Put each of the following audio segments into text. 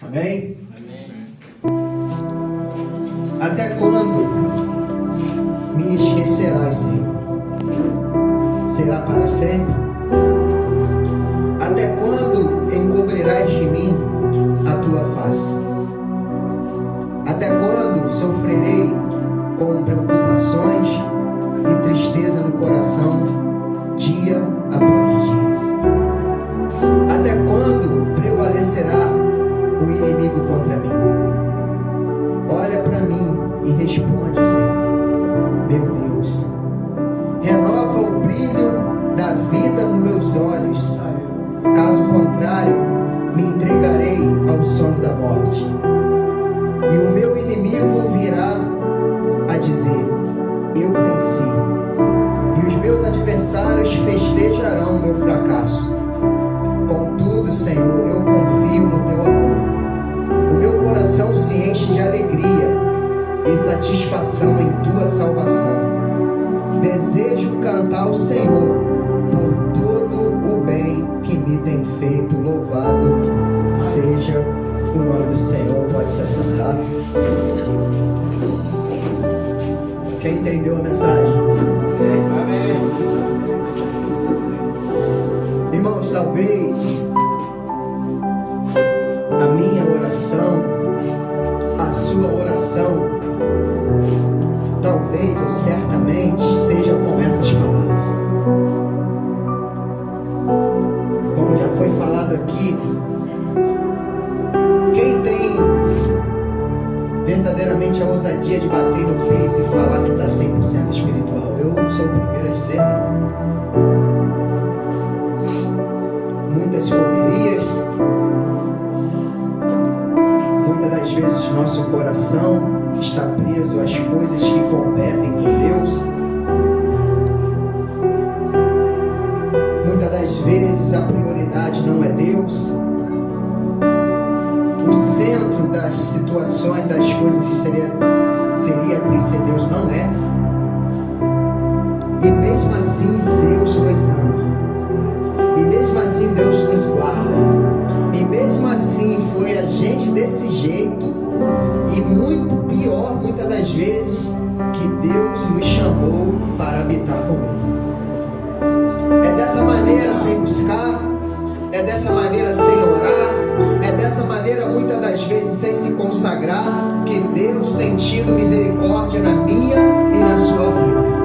Amém? Até quando me esquecerás, Senhor? Será para sempre? Até quando encobrirás de mim a tua face? Até quando sofrerei com preocupações e tristeza no coração, dia após dia? Até quando prevalecerá o inimigo contra mim? Olha para mim e responde, Senhor. Meu Deus, renova o brilho da vida nos meus olhos. Caso contrário, me entregarei ao sono da morte. E o meu inimigo virá a dizer: eu venci. E os meus adversários festejarão meu fracasso. Contudo, Senhor, eu confio no teu amor. O meu coração se enche de alegria e satisfação em tua salvação. Desejo cantar ao Senhor por todo o bem que me tem feito. Louvado seja o nome do Senhor. Pode se assentar. Quem entendeu a mensagem? Amém. Irmãos, talvez a minha oração, a sua oração, talvez ou certamente seja com essas palavras. Como já foi falado aqui, quem tem verdadeiramente a ousadia de bater no peito e falar que está 100% espiritual? Eu sou o primeiro a dizer não. Muitas correrias, muitas das vezes nosso coração está preso às coisas que competem com Deus. Muitas das vezes a prioridade não é Deus. O centro das situações, das coisas que seria ser Deus, não é. E mesmo assim Deus nos ama. E mesmo assim Deus nos guarda. E mesmo assim foi a gente desse jeito, e muito pior, muitas das vezes, que Deus nos chamou para habitar com Ele. É dessa maneira, sem buscar, é dessa maneira, sem orar, é dessa maneira, muitas das vezes, sem se consagrar, que Deus tem tido misericórdia na minha e na sua vida.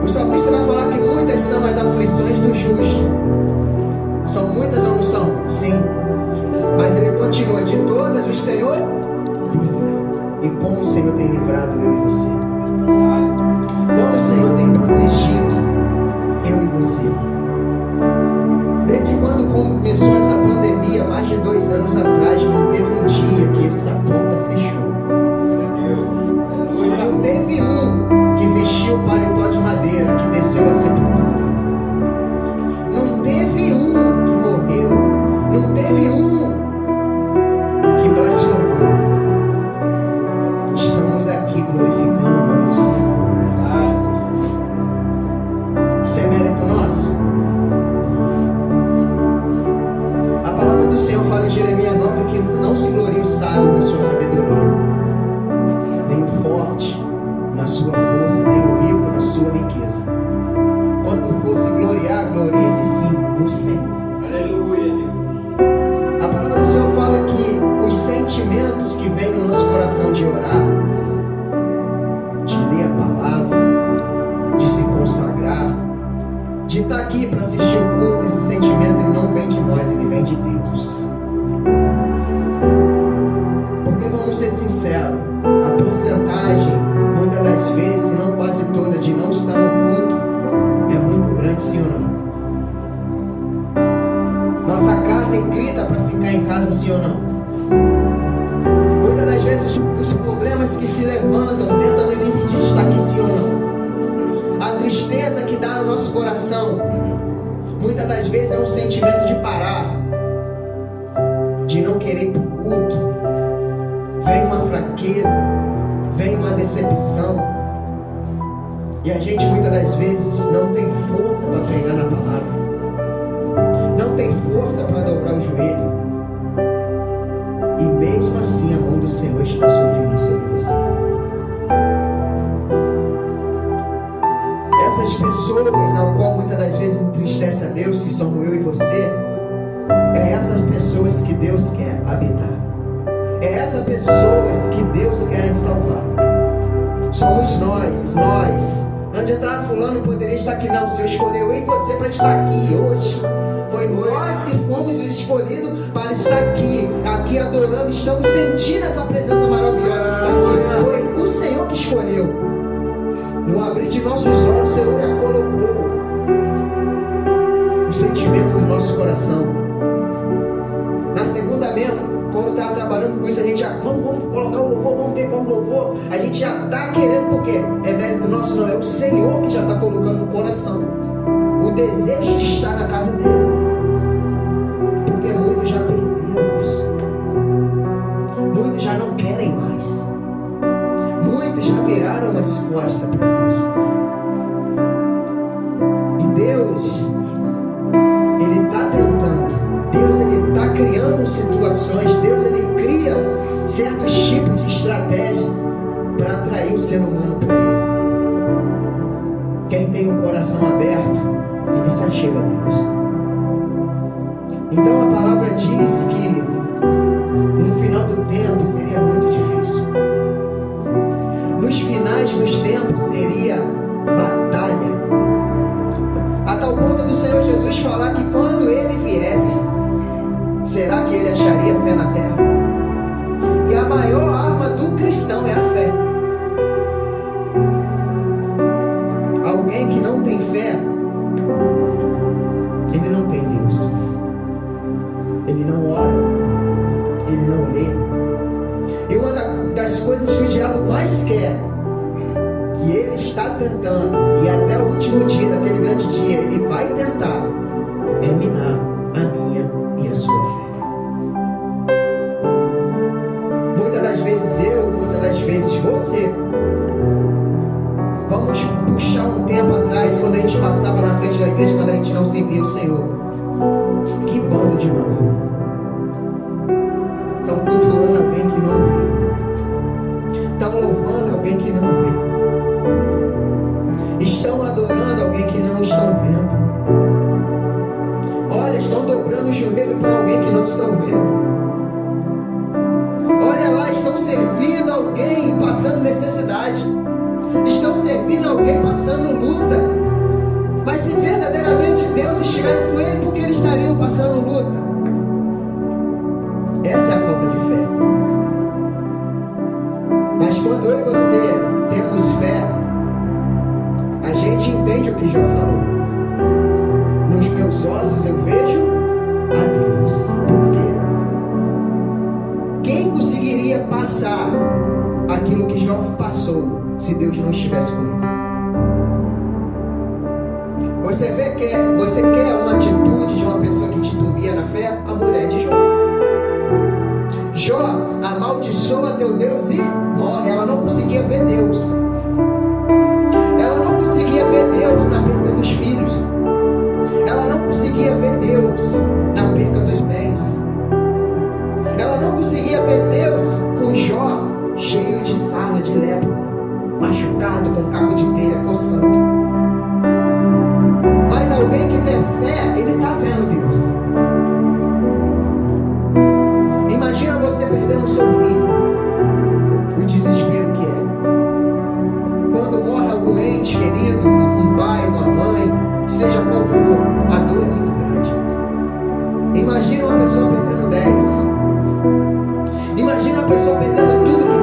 O salmista vai falar que muitas são as aflições do justo. São muitas ou não são? Sim. Mas ele continua: de todas o Senhor livra. E como o Senhor tem livrado eu e você? Como o Senhor tem protegido eu e você? Desde quando começou essa pandemia, mais de 2 anos atrás, não teve um dia que essa porta fechou. Não teve um que vestiu o paletó de madeira, que desceu a sepultura. Não teve um que morreu. Não teve um que blasfemou. Estamos aqui glorificando o nome do Senhor. Isso é mérito nosso. A palavra do Senhor fala em Jeremias 9 que não se glorie o sábio na sua sabedoria, nem o forte na sua força, nem o rico na sua riqueza. Quando for se gloriar, glorie-se sim no Senhor. Aleluia. A palavra do Senhor fala que os sentimentos que vêm no nosso coração de orar, de ler a palavra, de se consagrar, de estar aqui para assistir o culto, esse sentimento ele não vem de nós, ele vem de Deus. Porque vamos ser sinceros, a porcentagem, muitas das vezes, se não quase toda, de não estar no culto é muito grande, sim ou não? Nossa carne grita para ficar em casa, sim ou não? Muitas das vezes os problemas que se levantam tentam nos impedir de estar aqui, sim ou não? A tristeza que dá no nosso coração, muitas das vezes é um sentimento de parar, de não querer ir para o culto. Vem uma fraqueza, vem uma decepção, e a gente muitas das vezes não tem força para pregar na palavra, não tem força para dobrar o joelho. Deus, que somos eu e você, é essas pessoas que Deus quer habitar. É essas pessoas que Deus quer salvar. Somos nós. Não adiantava fulano poderia estar aqui, não. O Senhor escolheu eu e você para estar aqui hoje. Foi nós que fomos escolhidos para estar aqui adorando, estamos sentindo essa presença maravilhosa que está aqui. Foi o Senhor que escolheu. No abrir de nossos olhos, o Senhor já colocou o sentimento do nosso coração. Na segunda mesmo, quando está trabalhando com isso, a gente já, vamos colocar o louvor, vamos ver como louvor. A gente já está querendo, porque é mérito nosso, não, é o Senhor que já está colocando no coração o desejo de estar na casa dele. Porque muitos já perderam isso. Muitos já não querem mais. Muitos já viraram as costas para Deus. E Deus, Ele está tentando. Deus, Ele está criando situações. Deus, Ele cria certos tipos de estratégia para atrair o ser humano para Ele. Quem tem o coração aberto, ele se achega a Deus. Então a palavra diz que no final do tempo seria muito difícil. Nos finais dos tempos seria batalha. A tal ponto do Senhor Jesus falar que quando Ele viesse, será que Ele acharia fé na terra? E a maior arma do cristão é a fé. Alguém que não tem fé, ele não tem Deus. Ele não ora, ele não lê. E uma das coisas que o diabo mais quer, que ele está tentando, e até o último dia, daquele grande dia, ele vai tentar, é minar a minha e a sua fé. Muitas das vezes eu, muitas das vezes você, vamos puxar um tempo atrás, quando a gente passava na frente da igreja, quando a gente não servia o Senhor. Que bando de maluco. Estão cultuando alguém que não vê. Estão louvando alguém que não vê. Estão adorando alguém que não estão vendo. Olha, estão dobrando o joelho para alguém que não estão vendo. Olha lá, estão servindo alguém passando necessidade. Estão servindo alguém passando luta. Mas se verdadeiramente Deus estivesse com ele, por que eles estariam passando luta? Essa é a falta de fé. Mas quando eu e você temos fé, a gente entende o que já falou. Nos meus ossos eu vejo a Deus. Por quê? Quem conseguiria passar aquilo que Jó passou se Deus não estivesse com ele? Você quer uma atitude de uma pessoa que titubeia na fé? A mulher de Jó. Jó amaldiçoa teu Deus e morre. Ela não conseguia ver Deus. Ela não conseguia ver Deus na perda dos filhos. Ela não conseguia ver Deus na perda dos bens. Ela não conseguia ver Deus com Jó cheio de sarna de lepra, machucado com cabo de telha, coçando. Mas alguém que tem fé, ele está vendo Deus. Imagina você perdendo o seu filho, o desespero que é. Quando morre algum ente querido, um pai, uma mãe, seja qual for, a dor é muito grande. Imagina uma pessoa perdendo 10. Imagina a pessoa perdendo tudo que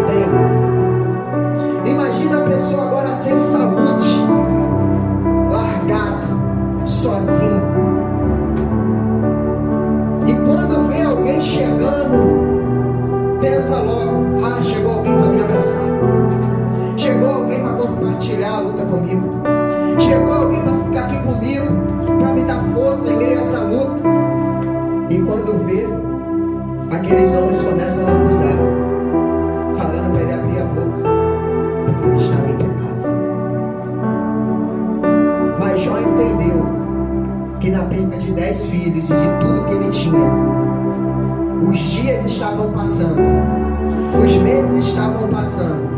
tem. Imagina a pessoa agora sem saúde, largado, sozinho. E quando vem alguém chegando, pensa logo: ah, chegou alguém para me abraçar. Chegou alguém para compartilhar a luta comigo. Chegou alguém para ficar aqui comigo, para me dar força em meio a essa luta. E quando vê, aqueles homens começam a acusar, falando para ele abrir a boca, porque ele estava em pecado. Mas Jó entendeu que na perda de 10 filhos e de tudo que ele tinha, os dias estavam passando, os meses estavam passando,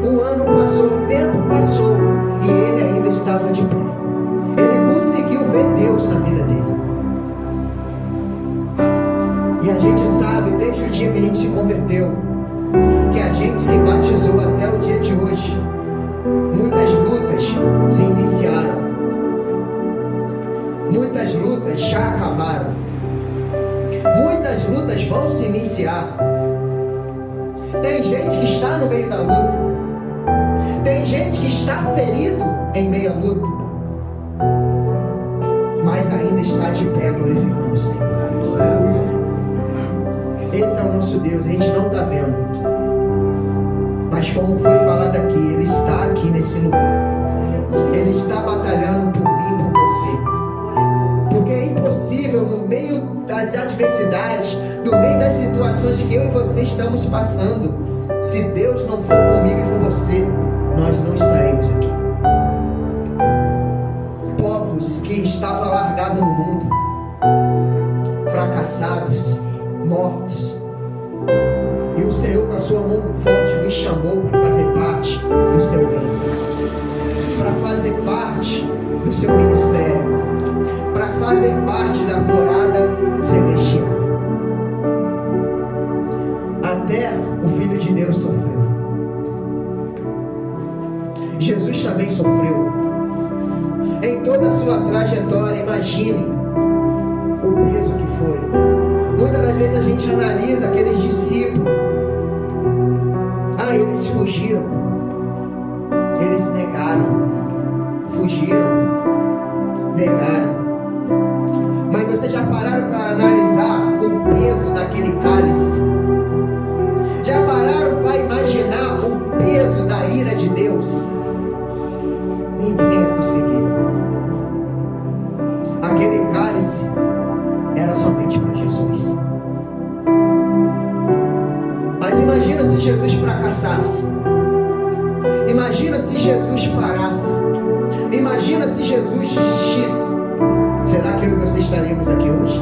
um ano passou, o tempo passou, e ele ainda estava de pé. Ele conseguiu ver Deus na vida dele. lutas já acabaram. Muitas lutas vão se iniciar. Tem gente que está no meio da luta. Tem gente que está ferido em meio à luta, mas ainda está de pé glorificando o Senhor. Esse é o nosso Deus, a gente não está vendo, mas como foi falado aqui, Ele está aqui nesse lugar. Ele está batalhando por mim e por você. Porque é impossível, no meio das adversidades, no meio das situações que eu e você estamos passando, se Deus não for comigo e com você, nós não estaremos aqui. Povos que estavam largados no mundo, fracassados, mortos, e o Senhor com a sua mão forte me chamou para fazer parte do seu reino, para fazer parte do seu ministério, para fazer parte da morada celestial. Até o Filho de Deus sofreu. Jesus também sofreu. Em toda a sua trajetória, imagine o peso que foi. Muitas das vezes a gente analisa aqueles discípulos. Eles fugiram. Eles negaram. Fugiram. Negaram. Mas vocês já pararam para analisar o peso daquele cálice? Já pararam para imaginar o peso da ira de Deus? Ninguém ia conseguir. Aquele cálice era somente para Jesus. Mas imagina se Jesus fracassasse. Imagina se Jesus parasse. Imagina se Jesus desistisse. Será que eu e você estaríamos aqui hoje?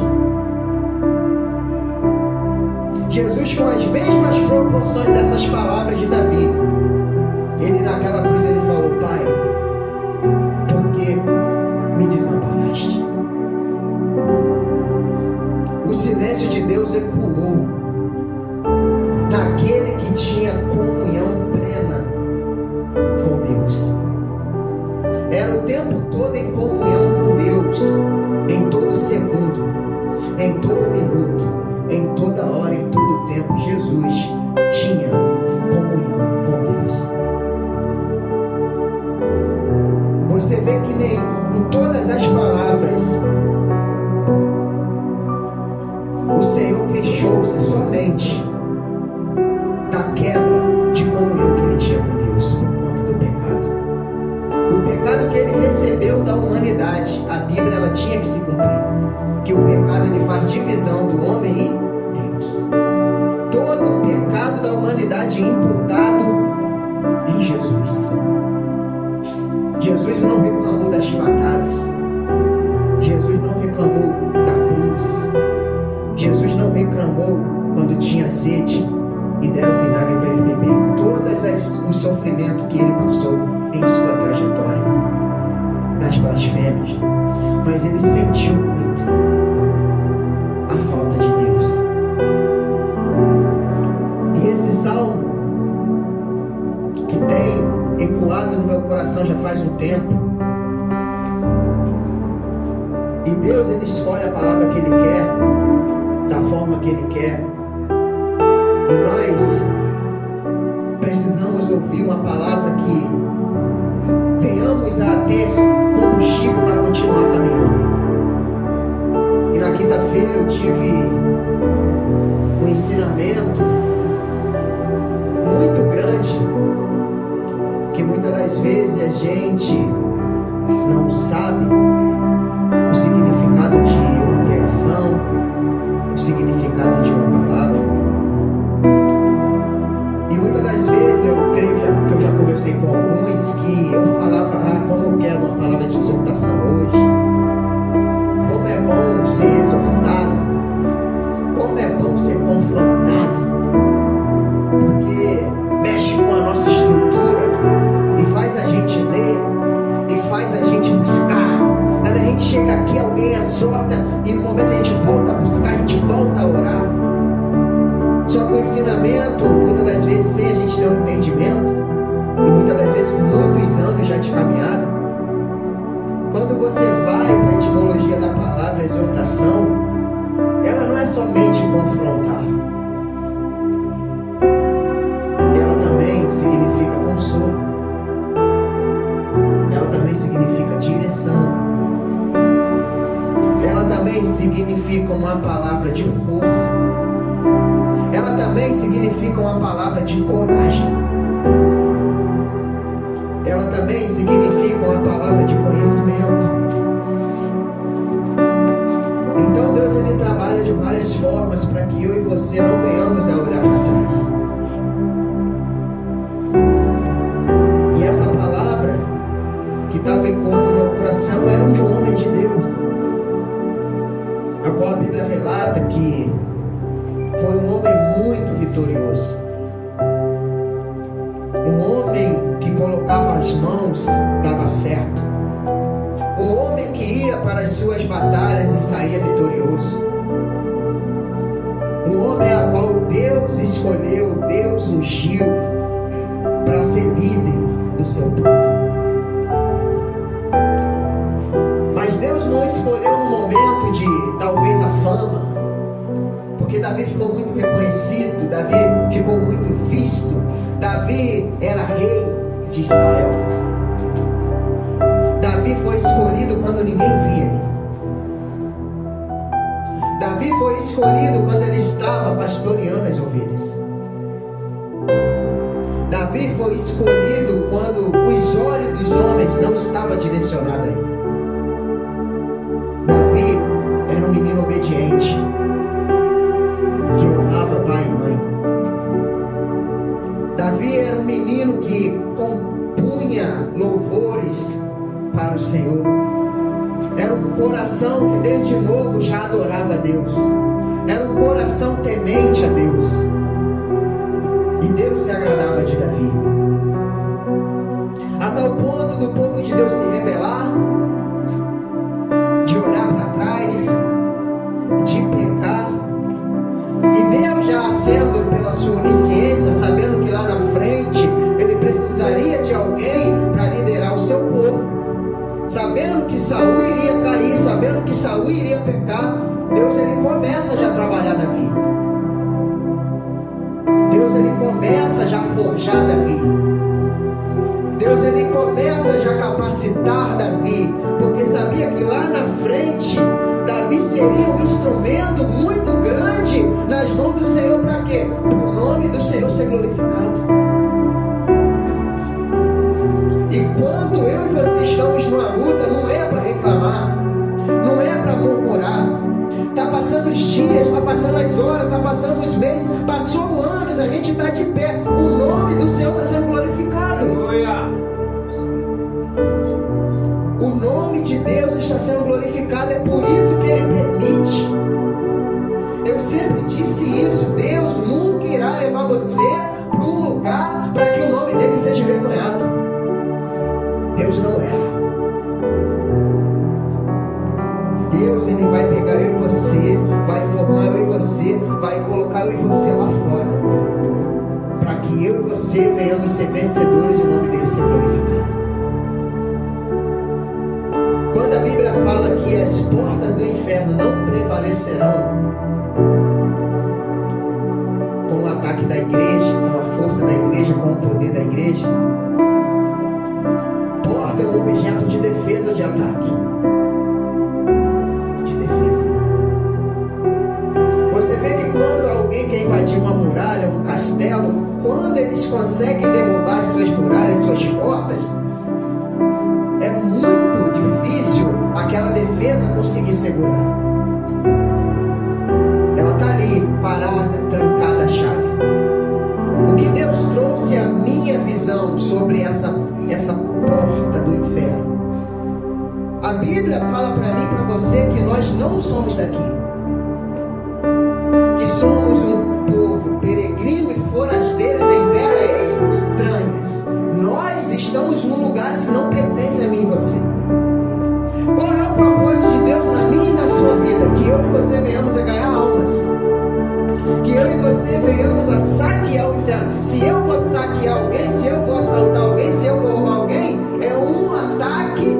Jesus, com as mesmas proporções dessas palavras de Davi, ele naquela cruz ele falou: Pai, por que me desamparaste? O silêncio de Deus ecoou naquele que tinha comunhão plena com Deus. Era o tempo todo em comunhão com Deus, em todo segundo, em todo minuto, em toda hora, em todo tempo. Jesus tinha comunhão com Deus. Você vê que nem em todas as palavras o Senhor queixou-se somente da quebra de comunhão que ele tinha com Deus por conta do pecado. O pecado que ele recebeu da humanidade, a Bíblia ela tinha que se cumprir, que o pecado ele faz divisão do homem e Deus. Todo o pecado da humanidade imputado em Jesus. Jesus não reclamou das patadas. Jesus não reclamou da cruz. Jesus não reclamou quando tinha sede e deram vinagre para ele beber. Todos os sofrimentos que ele passou em sua trajetória, das blasfêmias, mas ele sentiu muito a falta de Deus. E esse salmo que tem ecoado no meu coração já faz um tempo, e Deus ele escolhe a palavra que ele quer, da forma que ele quer, e nós precisamos ouvir uma palavra que venhamos a ter combustível para continuar caminhando. E na quinta-feira eu tive um ensinamento muito grande, que muitas das vezes a gente não sabe o significado de uma pregação, o significado de uma palavra. E muitas das vezes eu creio que eu já conversei com alguns que eu falava: como eu quero uma palavra de exortação hoje, como é bom ser exortado, como é bom ser confrontado, porque mexe com a nossa estrutura e faz a gente ler e faz a gente buscar. Quando a gente chega aqui, alguém exorta e no momento a gente volta a buscar, a gente volta a orar. Só que o ensinamento, muitas das vezes sem a gente ter um entendimento, e muitas das vezes com muitos anos já de caminhada, quando você vai para a etimologia da palavra significa uma palavra de força. Ela também significa uma palavra de coragem. Ela também significa uma palavra de conhecimento. Então Deus, ele trabalha de várias formas para que eu e você não venhamos a olhar para trás. E essa palavra que estava ecoando no meu coração era de um homem de Deus, a qual a Bíblia relata que foi um homem muito vitorioso, um homem que colocava as mãos, dava certo, um homem que ia para as suas batalhas e saía vitorioso, um homem a qual Deus escolheu, Deus ungiu para ser líder do seu povo. Mas Deus não escolheu no momento de talvez a fama, porque Davi ficou muito reconhecido, Davi ficou muito visto, Davi era rei de Israel. Davi foi escolhido quando ninguém via ele. Davi foi escolhido quando ele estava pastoreando as ovelhas. Davi foi escolhido quando os olhos dos homens não estavam direcionados a ele. Davi era um menino obediente, que honrava pai e mãe. Davi era um menino que compunha louvores para o Senhor. Era um coração que desde novo já adorava a Deus. Era um coração temente a Deus. E Deus se agradava de Davi. A tal ponto do povo de Deus se rebelar, de olhar para trás, de pecar. E Deus, já sendo pela sua onisciência, sabendo que lá na frente ele precisaria de alguém para liderar o seu povo, sabendo que Saul iria cair, sabendo que Saul iria pecar, Deus, ele começa já a trabalhar Davi. Deus, ele começa já a forjar Davi. Deus, ele começa já a capacitar Davi, porque sabia que lá na frente Davi seria um instrumento muito grande nas mãos do Senhor. Para quê? Para o nome do Senhor ser glorificado. E quando eu e você estamos numa luta, não é para reclamar, não é para murmurar. Está passando os dias, está passando as horas, está passando os meses, passou anos, a gente está de pé. O nome do Senhor está sendo glorificado. O nome de Deus está sendo glorificado, é por isso que Ele permite. Eu sempre disse isso, Deus nunca irá levar você para um lugar para que o nome dele seja envergonhado. Deus não erra. Deus, ele vai pegar eu e você, vai formar eu e você, vai colocar eu e você lá fora, para que eu e você venhamos ser vencedores e o nome dele ser glorificado. Quando a Bíblia fala que as portas do inferno não prevalecerão com o ataque da igreja, com a força da igreja, com o poder da igreja, porta é um objeto de defesa ou de ataque? De defesa. Você vê que quando alguém quer invadir uma muralha, um castelo, quando eles conseguem derrubar suas muralhas, suas portas, é muito difícil aquela defesa conseguir segurar. Ela está ali, parada, trancada a chave. O que Deus trouxe a minha visão sobre essa porta do inferno? A Bíblia fala para mim e para você que nós não somos daqui, que somos um povo peregrino e forasteiros em terras estranhas. Nós estamos num lugar que não pertence a mim e você. Qual é o propósito de Deus na minha e na sua vida? Que eu e você venhamos a ganhar almas, que eu e você venhamos a saquear o inferno. Se eu vou saquear alguém, se eu vou assaltar alguém, se eu vou roubar alguém, é um ataque,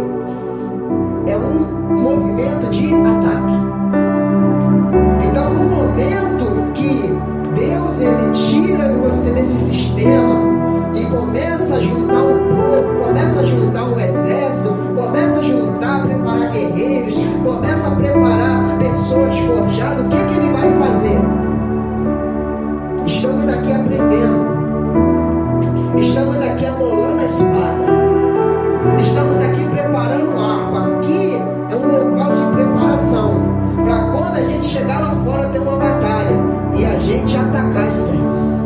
é um movimento de ataque. Então, no momento que pessoas forjadas, o que é que ele vai fazer? Estamos aqui aprendendo. Estamos aqui amolando a espada. Estamos aqui preparando um arco. Aqui é um local de preparação para quando a gente chegar lá fora ter uma batalha e a gente atacar as trevas,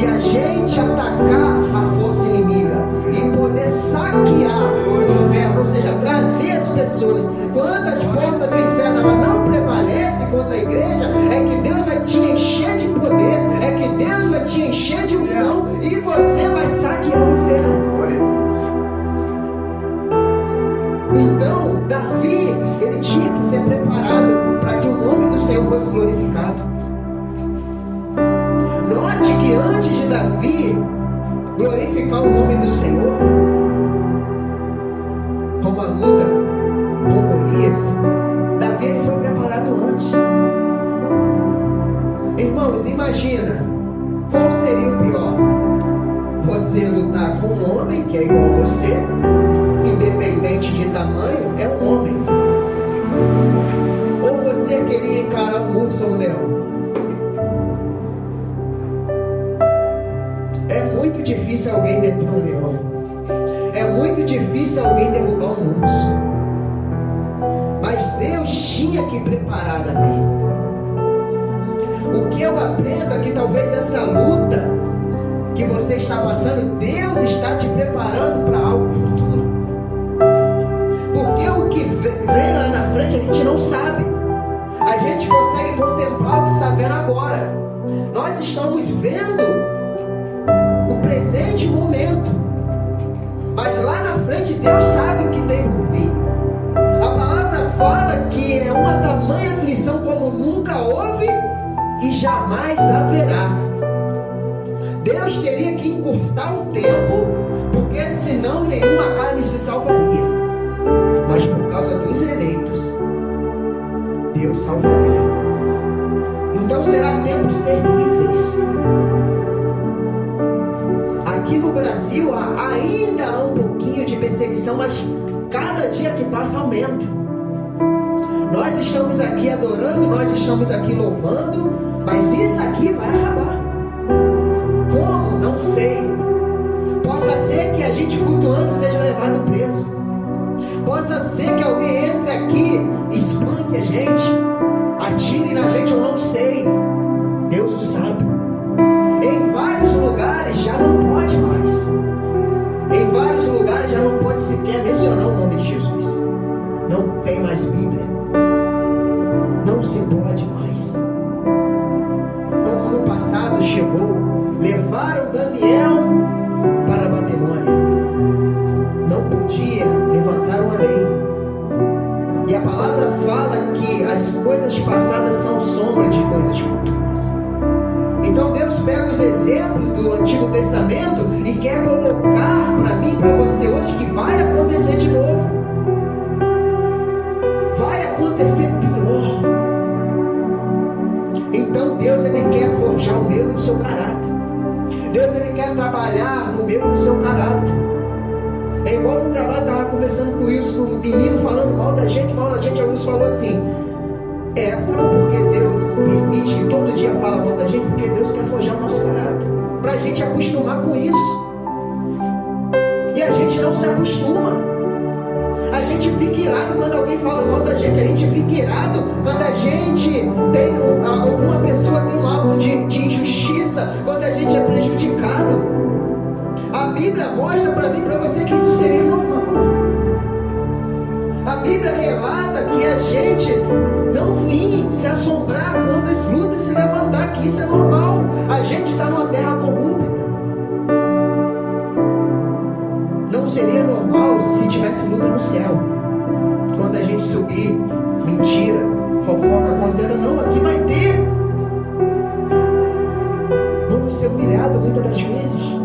e a gente atacar a força inimiga e poder saquear o inferno, ou seja, trazer as pessoas. Quando as portas do inferno ela não prevalecem contra a igreja, é que Deus vai te encher de poder, é que Deus vai te encher de unção e você vai saquear o inferno. Então, Davi, ele tinha que ser preparado para que o nome do Senhor fosse glorificado. Note que antes de Davi glorificar o nome do Senhor, com a luta com Golias, Davi foi preparado antes. Irmãos, imagina, qual seria o pior? Você lutar com um homem que é igual a você, independente de tamanho, é um homem. Ou você queria encarar um urso ou um leão? É muito difícil alguém deter um leão. É muito difícil alguém derrubar um urso. Mas Deus tinha que preparar Davi. O que eu aprendo é que talvez essa luta que você está passando, Deus está te preparando para algo futuro. Porque o que vem lá na frente a gente não sabe. A gente consegue contemplar o que está vendo agora. Nós estamos vendo o presente momento, mas lá na frente Deus sabe o que tem por vir. A palavra fala que é uma tamanha aflição como nunca houve e jamais haverá. Deus teria que encurtar o tempo, porque senão nenhuma carne se salvaria. Mas por causa dos eleitos, Deus salvaria. Então será tempos terríveis. Aqui no Brasil ainda há um pouquinho de perseguição, mas cada dia que passa aumenta. Nós estamos aqui adorando, nós estamos aqui louvando, mas isso aqui vai acabar. Como? Não sei. Possa ser que a gente cultuando seja levado preso. Possa ser que alguém entre aqui, espanque a gente, atire na gente, eu não sei. Deus o sabe. Em vários lugares já não pode mais. Em vários lugares já não pode sequer mencionar o nome de Jesus. Não tem mais Bíblia. Não se pode mais. Como no passado chegou, levaram Daniel para a Babilônia. Não podia, levantaram a lei. E a palavra fala que as coisas passadas são sombra de coisas futuras. Então Deus pega os exemplos do Antigo Testamento e quer colocar para mim e para você hoje que vai acontecer de novo. Vai acontecer pior. Então Deus ele quer forjar o meu e o seu caráter. Deus ele quer trabalhar no meu e no seu caráter. É igual no trabalho, eu estava conversando com o Wilson, um menino falando mal da gente, a Wilson falou assim, sabe por que Deus permite que todo dia fala mal da gente? Porque Deus quer forjar o nosso caráter, para a gente acostumar com isso. E a gente não se acostuma. A gente fica irado quando alguém fala mal da gente, a gente fica irado quando a gente tem alguma pessoa tem um ato de injustiça, quando a gente é prejudicado. A Bíblia mostra para mim e para você que isso seria normal. A Bíblia relata que a gente não vir se assombrar quando as lutas se levantar, que isso é normal. A gente está numa terra corrupta. Não seria normal se tivesse luta no céu. Quando a gente subir, mentira, fofoca, contenda, não, aqui vai ter. Vamos ser humilhados muitas das vezes.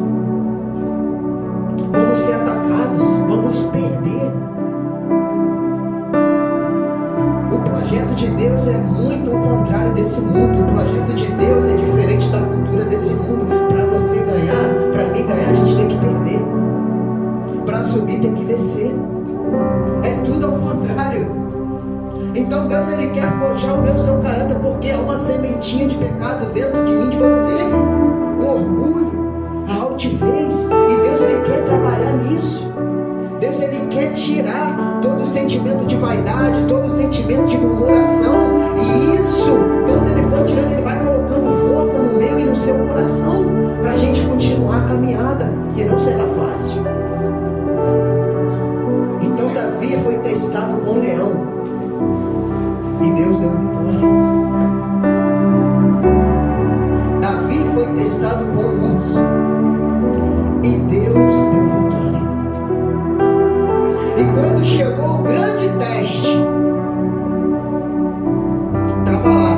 Vamos ser atacados, vamos perder. O projeto de Deus é muito ao contrário desse mundo. O projeto de Deus é diferente da cultura desse mundo. Para você ganhar, para mim ganhar, a gente tem que perder. Para subir tem que descer. É tudo ao contrário. Então Deus, Ele quer forjar o meu, seu caráter, porque há uma sementinha de pecado dentro de mim, de você. O orgulho, a altivez. E Deus, Ele quer trabalhar nisso. Deus, Ele quer tirar todo o sentimento de vaidade, todo o sentimento de murmuração. E isso, quando Ele for tirando, Ele vai colocando força no meu e no seu coração, para a gente continuar a caminhada, que não será fácil. Então Davi foi testado com o leão, e Deus deu vitória. Davi foi testado com o urso, e Deus deu vitória. E quando chegou o grande teste, estava lá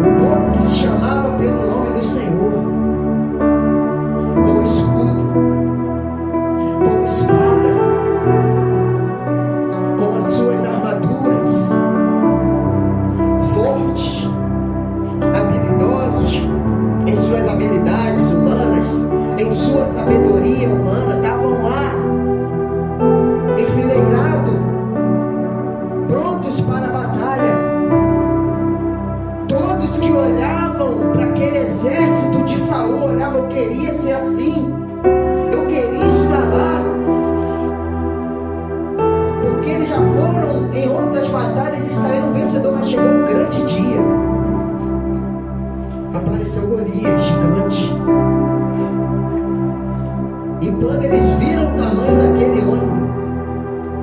o povo que se chamava pelo nome do Senhor, com escudo, com espada, com as suas armaduras, fortes, habilidosos em suas habilidades humanas, em sua sabedoria humana, estavam lá, enfileirados, prontos para a batalha. Todos que olhavam para aquele exército de Saul, olhavam: eu queria ser assim, eu queria estar lá, porque eles já foram em outras batalhas e saíram vencedores. Mas chegou um grande dia, apareceu Golias, gigante, e quando eles viram o tamanho daquele homem,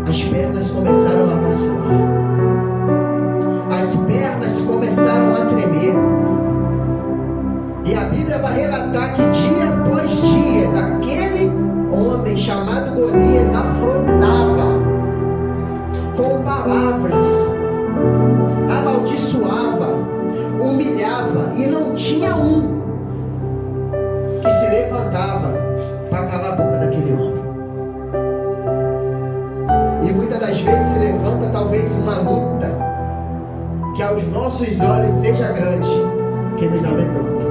as pernas começaram a vacilar, as pernas começaram a tremer. E a Bíblia vai relatar que dia após dia, aquele homem chamado Golias afrontava com palavras, amaldiçoava, humilhava, e não tinha um que se levantava para calar a boca daquele homem. E muitas das vezes se levanta talvez uma luta que aos nossos olhos seja grande, que nos amedronta,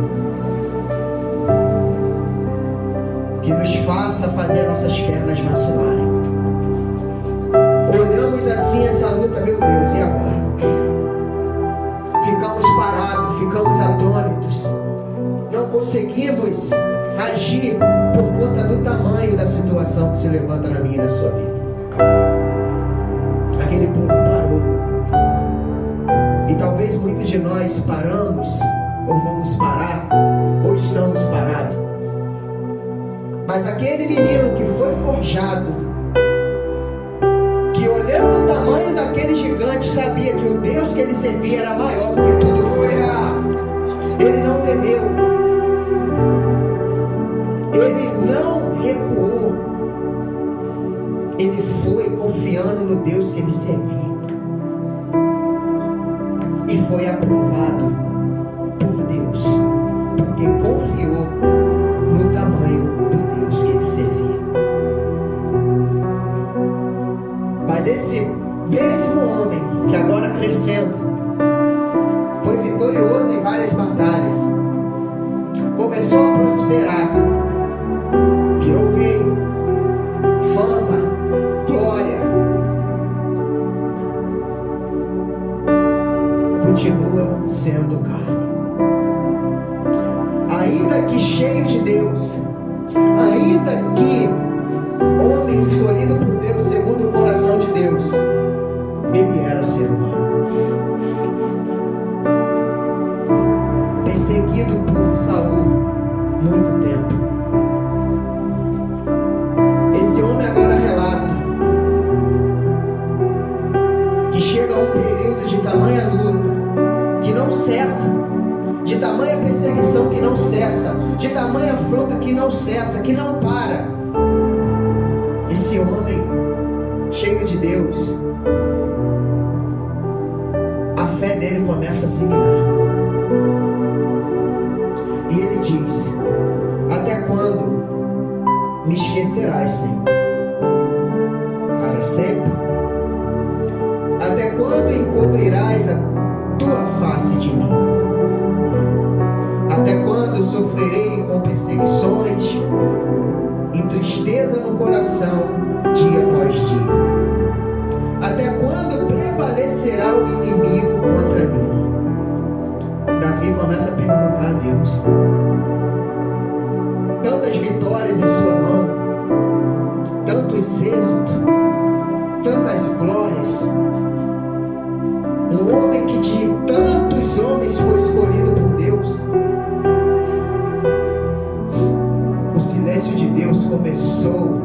que nos faça fazer nossas pernas vacilarem. Olhamos assim essa luta: meu Deus, e agora? Ficamos parados, ficamos atônitos, não conseguimos agir por conta do tamanho da situação que se levanta na minha e na sua vida. Aquele povo parou, e talvez muitos de nós paramos, ou vamos parar, ou estamos parados. Mas aquele menino que foi forjado, que olhando o tamanho daquele gigante, sabia que o Deus que ele servia era maior do que tudo que servia. Ele não temeu, ele não recuou, ele foi confiando no Deus que ele servia, e foi aprovado por Deus, porque confiou no tamanho do Deus que ele servia. Mas esse mesmo homem, que agora crescendo, foi vitorioso em várias batalhas, começou a prosperar, virou rei, fama, glória, continua sendo carne. Ainda que cheio de Deus, ainda que homem escolhido por Deus segundo o coração de Deus, ele era ser humano, perseguido por Saul muito tempo. Esse homem agora relata que chega a um período de tamanha luta que não cessa, de tamanha perseguição que não cessa, de tamanha afronta que não cessa, que não para. Esse homem cheio de Deus, a fé dele começa a se guiar, e ele diz: até quando me esquecerás, Senhor? Para sempre? Até quando encobrirás a tua face de mim? Até quando sofrerei com perseguições e tristeza no coração dia após dia? Até quando prevalecerá o inimigo contra mim? Davi começa a perguntar a Deus. Tantas vitórias em sua mão, tantos êxitos, tantas glórias. Um homem que de tantos homens foi escolhido por Deus. O silêncio de Deus começou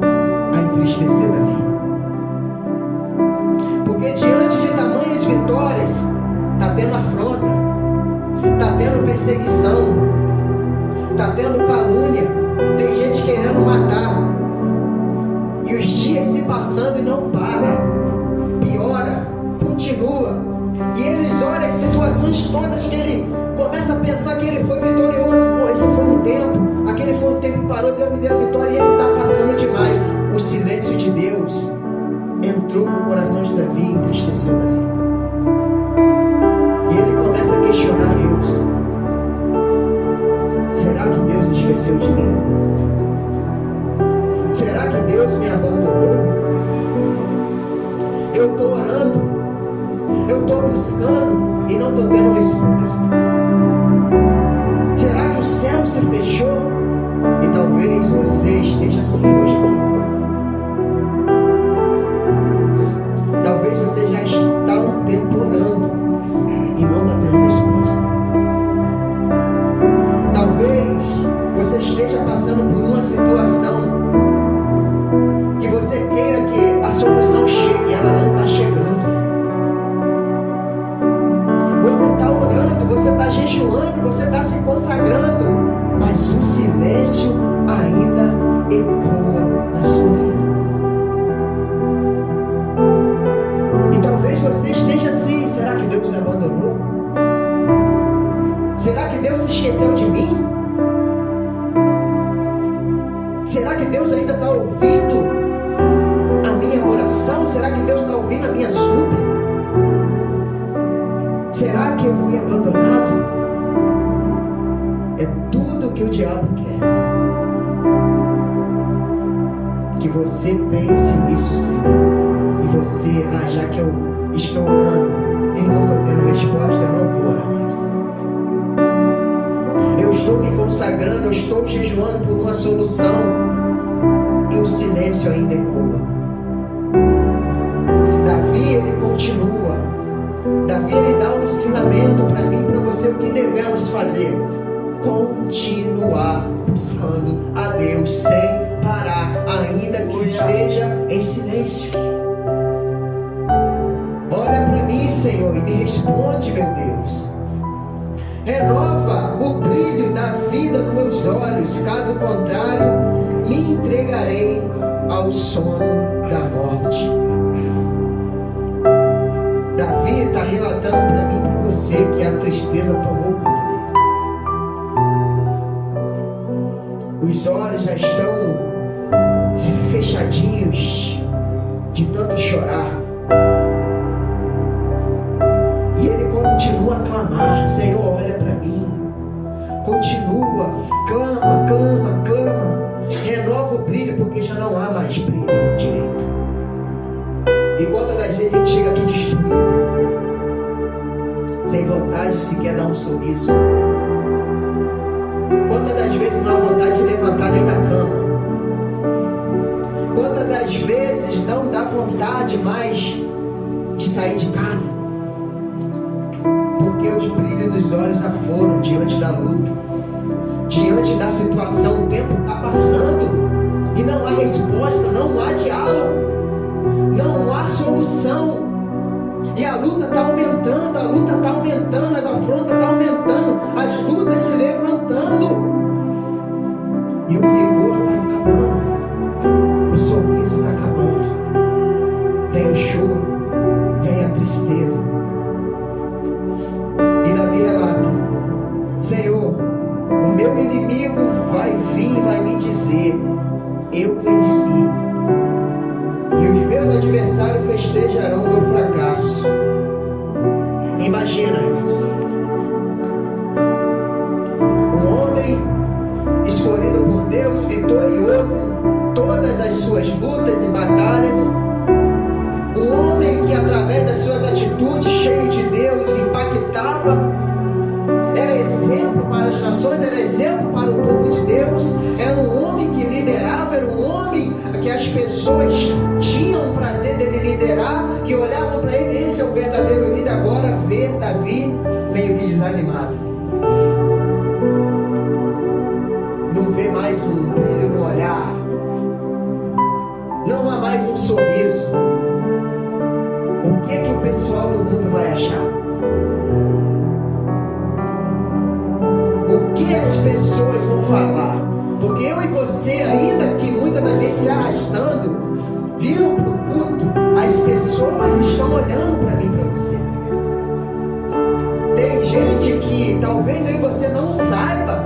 a entristecer Davi. Porque diante de tamanhas vitórias, está tendo afronta, está tendo perseguição, está tendo calúnia, tem gente querendo matar. E os dias se passando e não para, piora, continua. E eles olham as situações todas que ele começa a pensar que ele foi vitorioso. Pô, esse foi um tempo, aquele foi um tempo que parou, Deus me deu a vitória, e esse está passando demais. O silêncio de Deus entrou no coração de Davi e entristeceu Davi. E ele começa a questionar Deus. Será que Deus esqueceu de mim? Será que Deus me abandonou? Eu estou orando, eu estou buscando e não estou tendo resposta. Será que o céu se fechou? E talvez você esteja assim hoje aqui. Talvez você já está um tempo orando e não está tendo resposta. Talvez você esteja passando por uma situação que você queira que a solução chegue e ela não está chegando. Você está orando, você está jejuando, você está se consagrando, mas o silêncio ainda ecoa na sua vida. E talvez você esteja assim. Será que Deus me abandonou? Será que Deus se esqueceu de mim? Será que Deus ainda está ouvindo a minha oração? Será que Deus está ouvindo a minha súplica? Será que eu fui abandonado? É tudo que o diabo quer. Que você pense nisso sim. E você, já que eu estou orando e não estou tendo resposta, eu não vou orar mais. Eu estou me consagrando, eu estou jejuando por uma solução e o silêncio ainda ecoa. Davi, ele continua. Davi, ele dá um ensinamento para mim e para você o que devemos fazer. Continuar buscando a Deus sem parar, ainda que esteja em silêncio. Olha para mim, Senhor, e me responde, meu Deus. Renova o brilho da vida nos meus olhos, caso contrário, me entregarei ao sono da morte. Davi está relatando para mim e para você que a tristeza tomou conta dele. Os olhos já estão fechadinhos de tanto chorar. E ele continua a clamar: Senhor, olha para mim. Continua, clama, clama, clama. Renova o brilho, porque já não há mais brilho direito. E quantas das vezes a gente chega aqui destruído, sem vontade sequer dar um sorriso. Quantas das vezes não há vontade de levantar nem da cama. Quantas das vezes não dá vontade mais de sair de casa. Porque os brilhos dos olhos já foram diante da luta, diante da situação. O tempo está passando e não há resposta, não há diálogo, não há solução. E a luta está aumentando, as afrontas estão aumentando, as lutas se levantando. E o vigor está acabando, o sorriso está acabando. Vem o choro, vem a tristeza. E Davi relata: Senhor, o meu inimigo vai vir e vai me dizer: eu venci. E os meus adversários festejarão o meu fracasso. Imagina, um homem escolhido por Deus, vitorioso em todas as suas lutas e batalhas. Um homem que através das suas pessoas tinham o prazer dele liderar, que olhavam para ele, esse é o verdadeiro líder. Agora vê Davi meio que desanimado. Não vê mais um brilho no olhar, não há mais um sorriso. O que o pessoal do mundo vai achar? O que as pessoas vão falar? Porque eu e você, ainda que muitas das vezes se arrastando, viram para o culto, as pessoas estão olhando para mim e para você. Tem gente que talvez eu e você não saiba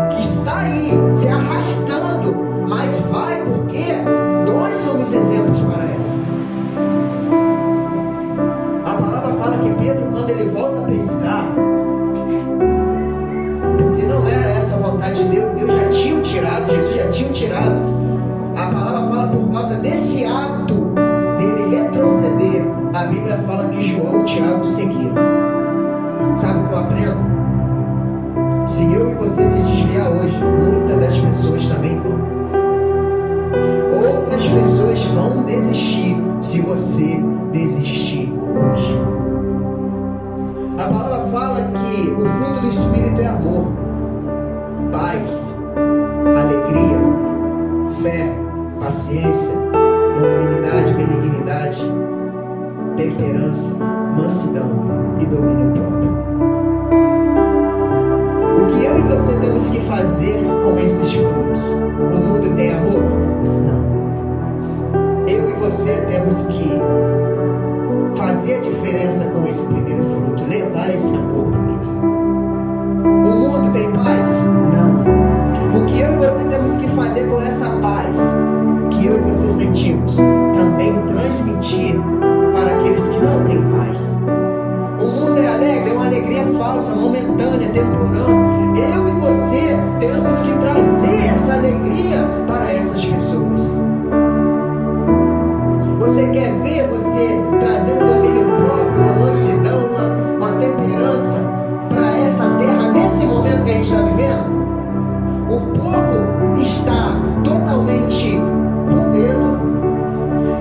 que está aí se arrastando, mas vai porque nós somos exemplos para ela. A palavra fala que Pedro, quando ele volta a pescar, porque não era essa a vontade de Deus, Deus já tinha tirado, Jesus já tinha tirado. A palavra fala por causa desse ato dele retroceder. A Bíblia fala que João e Tiago seguiram. Sabe o que eu aprendo? Se eu e você se desviar hoje, muitas das pessoas também vão. Outras pessoas vão desistir se você desistir hoje. A palavra fala que o fruto do Espírito é amor, paz, alegria, fé, paciência, longanimidade, benignidade, temperança, mansidão e domínio próprio. O que eu e você temos que fazer com esses frutos? O mundo tem amor? Não. Eu e você temos que fazer a diferença com esse primeiro fruto, levar esse amor para eles. O mundo tem paz? Não. O que eu e você temos que fazer com essa paz que eu e você sentimos? Também transmitir para aqueles que não têm paz. O mundo é alegre, é uma alegria falsa, momentânea, temporal. Eu e você temos que trazer essa alegria para essas pessoas. Você quer ver você trazer um domínio próprio, uma mansidão, uma temperança para essa terra nesse momento que a gente está vivendo? O povo está totalmente com medo,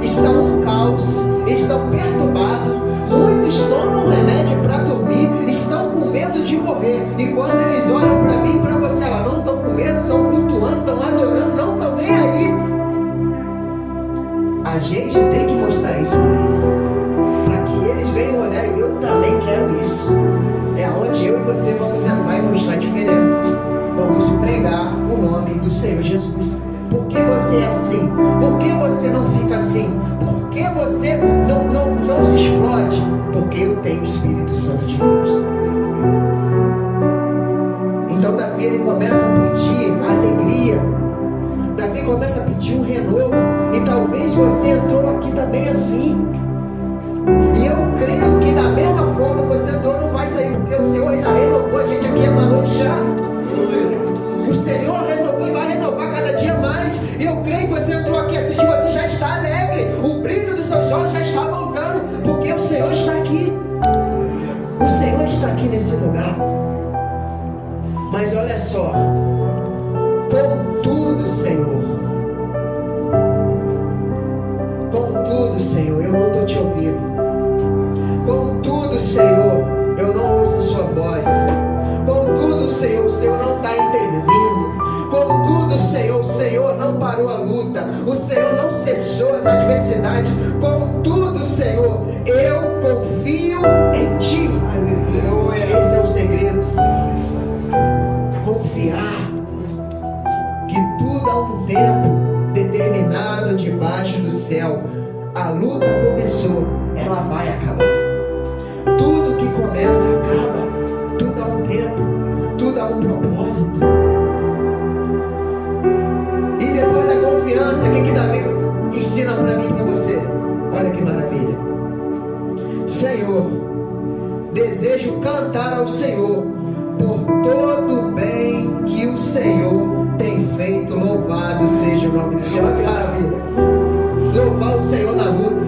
está um caos, estão perturbados, muitos tomam remédio para dormir, estão com medo de morrer. E quando eles olham para mim e para você, elas não estão com medo, estão cultuando, estão adorando, não estão nem aí. A gente tem que mostrar isso para eles, para que eles venham olhar e eu também quero isso. É onde eu e você vai mostrar a diferença. Vamos pregar o nome do Senhor Jesus. Por que você é assim? Por que você não fica assim? Por que você não se explode? Porque eu tenho o Espírito Santo de Deus. Então Davi, ele começa a pedir alegria. Davi começa a pedir um renovo. E talvez você entrou aqui também assim. E eu creio que da mesma forma que você entrou, não vai sair, porque o Senhor já renovou a gente aqui essa noite já. O Senhor renovou e vai renovar cada dia mais. E eu creio que você entrou aqui e você já está alegre. O brilho dos seus olhos já está voltando, porque o Senhor está aqui. O Senhor está aqui nesse lugar. Mas olha só, contudo, Senhor, eu não estou te ouvindo. Contudo, Senhor, eu não ouço a sua voz. Contudo, Senhor, o Senhor não está intervindo. Contudo, Senhor, o Senhor não parou a luta. O Senhor não cessou as adversidades. Contudo, Senhor, eu confio em Ti. Esse é o segredo. Confiar que tudo há um tempo determinado debaixo do céu. A luta começou, ela vai acabar. Tudo que começa acaba. Tudo há um tempo, tudo há um propósito. E depois da confiança, o que Davi ensina para mim e para você? Olha que maravilha. Senhor, desejo cantar ao Senhor por todo o bem que o Senhor tem feito. Louvado seja o nome do Senhor. Olha que maravilha. Louvar o Senhor na luta,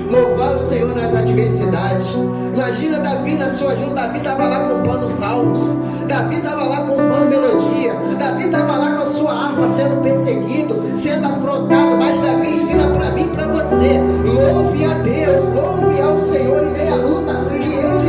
louvar o Senhor Senhor nas adversidades. Imagina Davi na sua junta. Davi estava lá compondo salmos. Davi estava lá compondo melodia. Davi estava lá com a sua harpa sendo perseguido, sendo afrontado. Mas Davi ensina para mim e para você: louve a Deus, louve ao Senhor em meia luta, que Ele